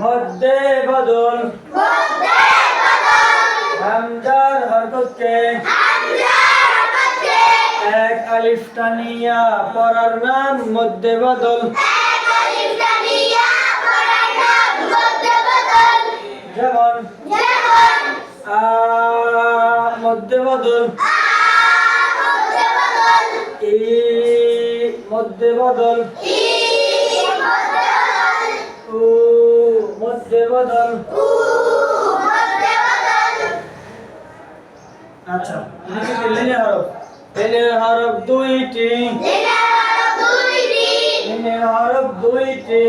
মধ্যে বদল হামজার হরকতকে এক আলিফ টানিয়া পড়ার নাম মধ্যে বদল। যেমন আ মধ্যে বদল, ই মধ্যে বদল, উ মধ্যে বদল। আচ্ছা, লিনের হরফ। লিনের হরফ দুইটি, লিনের হরফ দুইটি।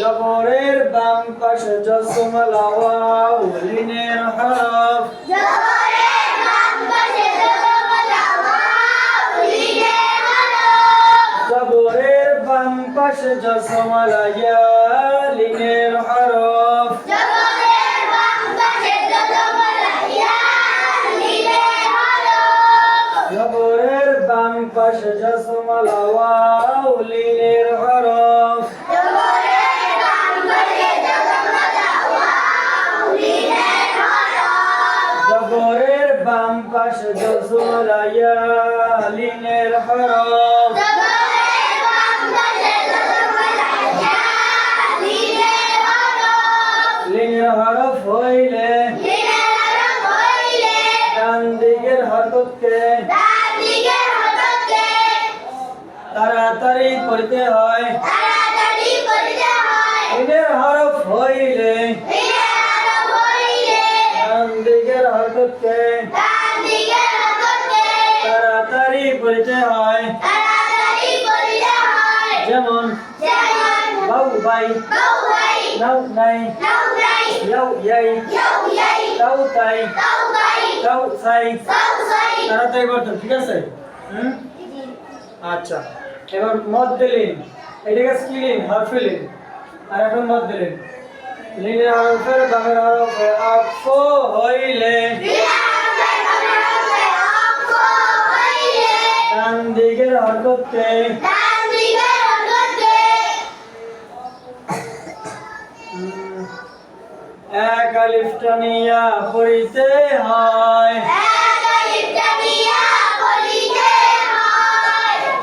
জবরের বাম পাশে জসমলা ওয়াও লিনের হরফ। জবরের বাম পাশে জসমলা ইয়া লিনের হরফ। জবরের বাম পাশে জসমলা ওয়াও লিনের হরফ। জবরের বাম পাশে জসমলা ইয়া লিনের হরফ। লিনের হরফ হইলে ডান দিকের হরকতকে তাড়াতাড়ি পড়তে হয়। লিনের হরফ হইলে ডান দিকের হরকতকে তাড়াতাড়ি পড়তে হয়। যেমন বাউ বাই, নাও নাই, ইয়াও ইয়াই, তাও তাই, তাও সাই। তাড়াতাড়ি পড়তে, ঠিক আছে? আচ্ছা, এবার মদ দিলেন, এটাকে স্কিলিন হরফিলিন। আর এখন মদ দিলেন, লিনের হরফের বামের হরফে আক্ষ হইলে ডান দিকের হরকতকে এক আলিফ টানিয়া পড়িতে হয়।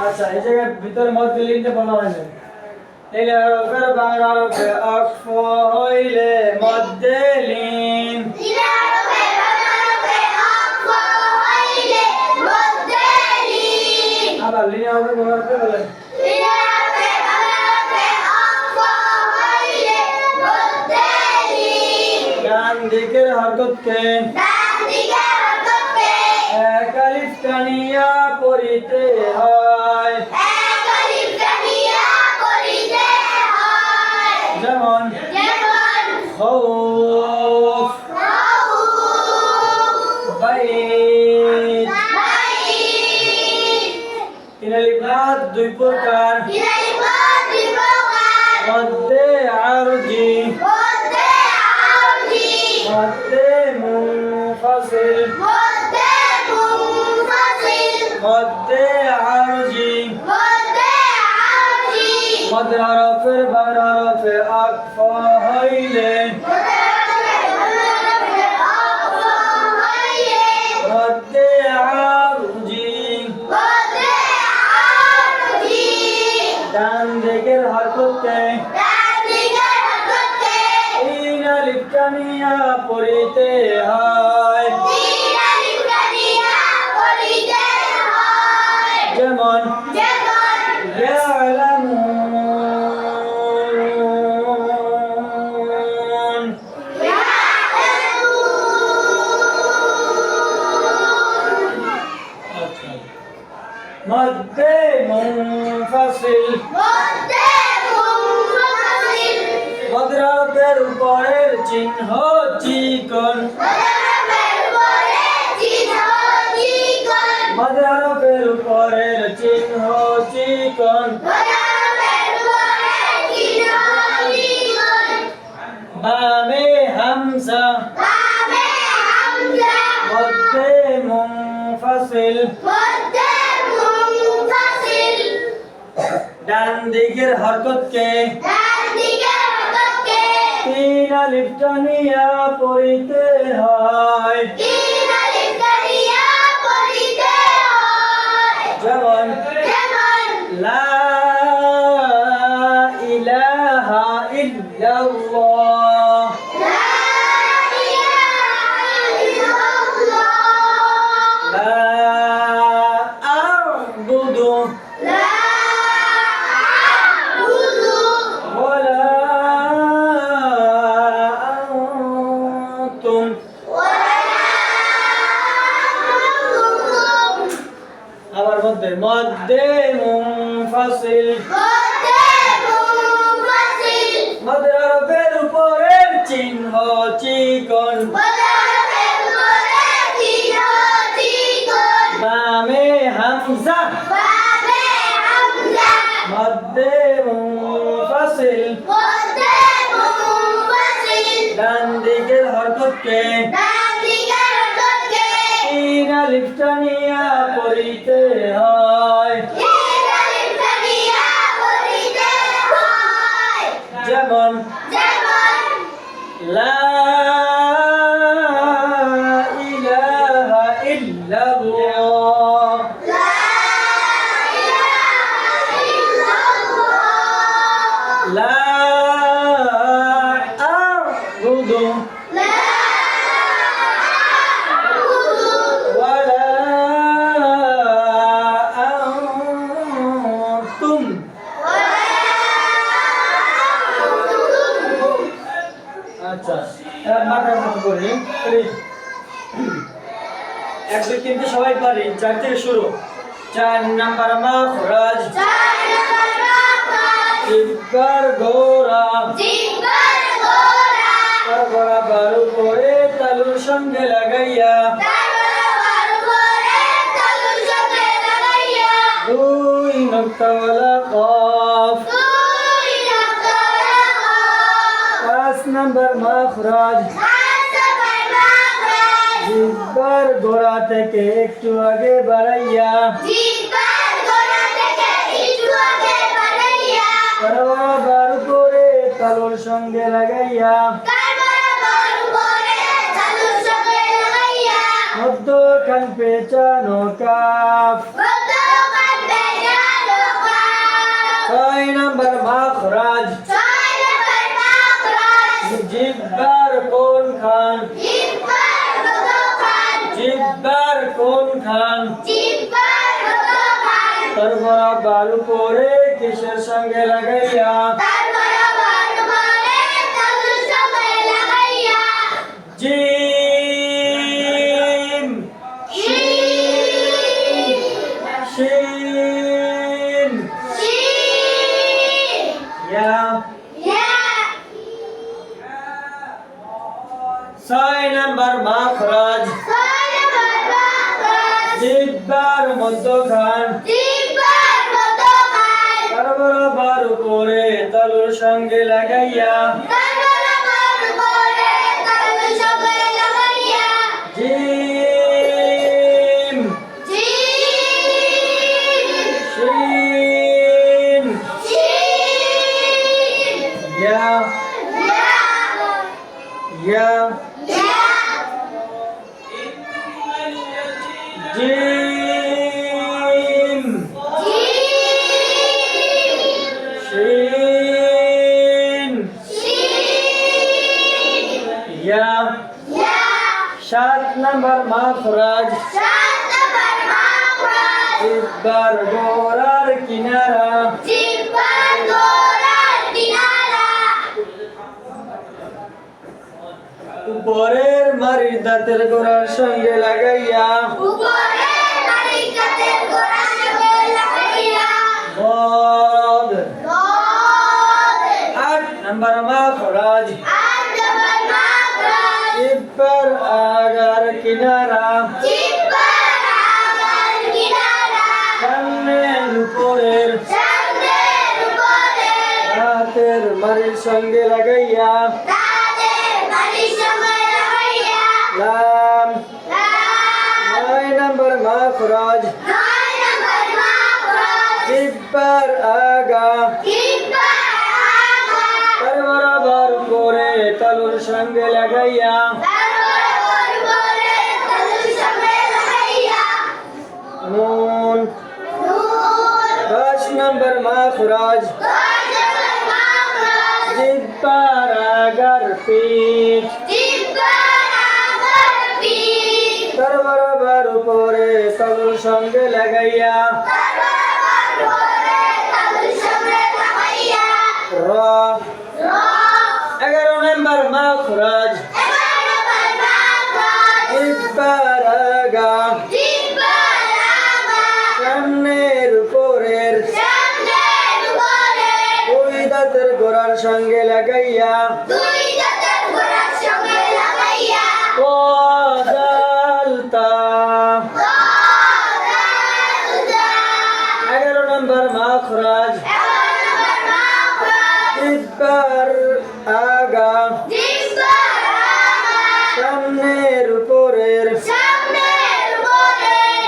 আচ্ছা, এই জায়গায় ভিতরে মধ্যে লিখতে বলা হয়নি। লিনের হরফের বামের হরফে আক্ষ হইলে মধ্যে লিন। আবার লিনের হরফের বামের হরফে বলেন ডান দিকের হরকতকে এক আলিফ টানিয়া পড়িতে হয়। যেমন খৌফ, বাইত। তিন আলিফ মাদ দুই প্রকার, মধ্যে আরজি, মধ্যে মুনফাসিল, মধ্যে আরজি। মধ্যের হরফের বামের হরফে আক্ষ হইলে মধ্যে আরজি। ডান দিকের হরকতকে তিন আলিফ টানিয়া পড়িতে হয়। যেমন ইয়ালামুন, মধ্যে মুনফাসিল, মধ্যের হরফের উপরের চিহ্ন চিকন, মধ্যের হরফের উপরের চিহ্ন চিকন। বামে হামজা, মধ্যে মুনফাসিল, ডান দিকের হরকতকে লিপ্টানিয়া পড়িতে হয় যেমন লা ইলাহা ইল্লাল্লাহ লা আ'বুদু ওয়ালা আনতুম আবার মধ্যে মুনফাসিল মধ্যে হরফের উপরের চিহ্ন চিকন বামে হামজা মধ্যে মুনফাসিল ডান দিকের হরফকে তিন আলিফ টানিয়া পড়িতে হয় যেমন লা ইলাহা ইল্লাল্লাহ লা আ'বুদু ওয়ালা আনতুম আচ্ছা এবার মাথার মতো করি 1 2 3 সবাই পারি 4 থেকে শুরু 4 নাম্বার মাখরাজ জিব্বার গোরা বরাবর উপরে তালুর সঙ্গে লাগাইয়া 2 নক্তাওয়ালা কফ 5 নাম্বার মাখরাজ জিব্বার গোড়া থেকে একটু আগে বাড়াইয়া বরাবর উপরে তালুর সঙ্গে লাগাইয়া মধ্যখান পেঁচানো কাফ 6 নাম্বার মাখরাজ জিব্বার কোন খান জিব্বার কোন খান তার বরাবর উপরে কিসের সঙ্গে লাগাইয়া জিম শিন ইয়া 6 নাম্বার মাখরাজ জিব্বার মধ্যখান তার বরাবর উপরে তালুর সঙ্গে লাগাইয়া জিম শিন ইয়া ইয়া জিম শিন ইয়া 7 নাম্বার মাখরাজ জিব্বার গোড়ার কিনারা উপরের মারি দাঁতের গোড়ার সঙ্গে লাগাইয়া বদ 8 নাম্বার মাখরাজ জিব্বার আগার কিনারা সামনের উপরের দাঁতের মারির সঙ্গে লাগাইয়া লাম 9 নাম্বার মাখরাজ জিব্বার আগা তার বরাবর উপরে তালুর সঙ্গে লাগাইয়া নুন 10 নম্বর মাখরাজ জিব্বার আগার পিঠ তার বরাবর উপরে তালুর সঙ্গে লাগাইয়া র 11 নম্বর মাখরাজ জিব্বার আগা সামনের উপরের দুই দাঁতের গোড়ার সঙ্গে লাগাইয়া ও দালতা 11 নম্বর মাখরাজ জিব্বার আগা সামনের উপরের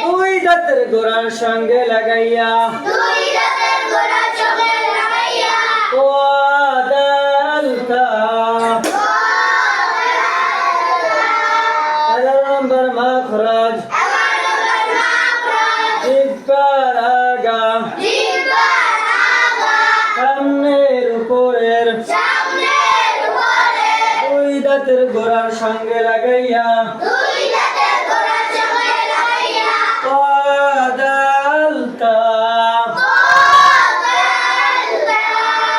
দুই দাঁতের গোড়ার সঙ্গে লাগাইয়া ও দালতা 11 নম্বর মাখরাজ জিব্বার আগা সামনের উপরের দুই দাঁতের গোড়ার সঙ্গে লাগাইয়া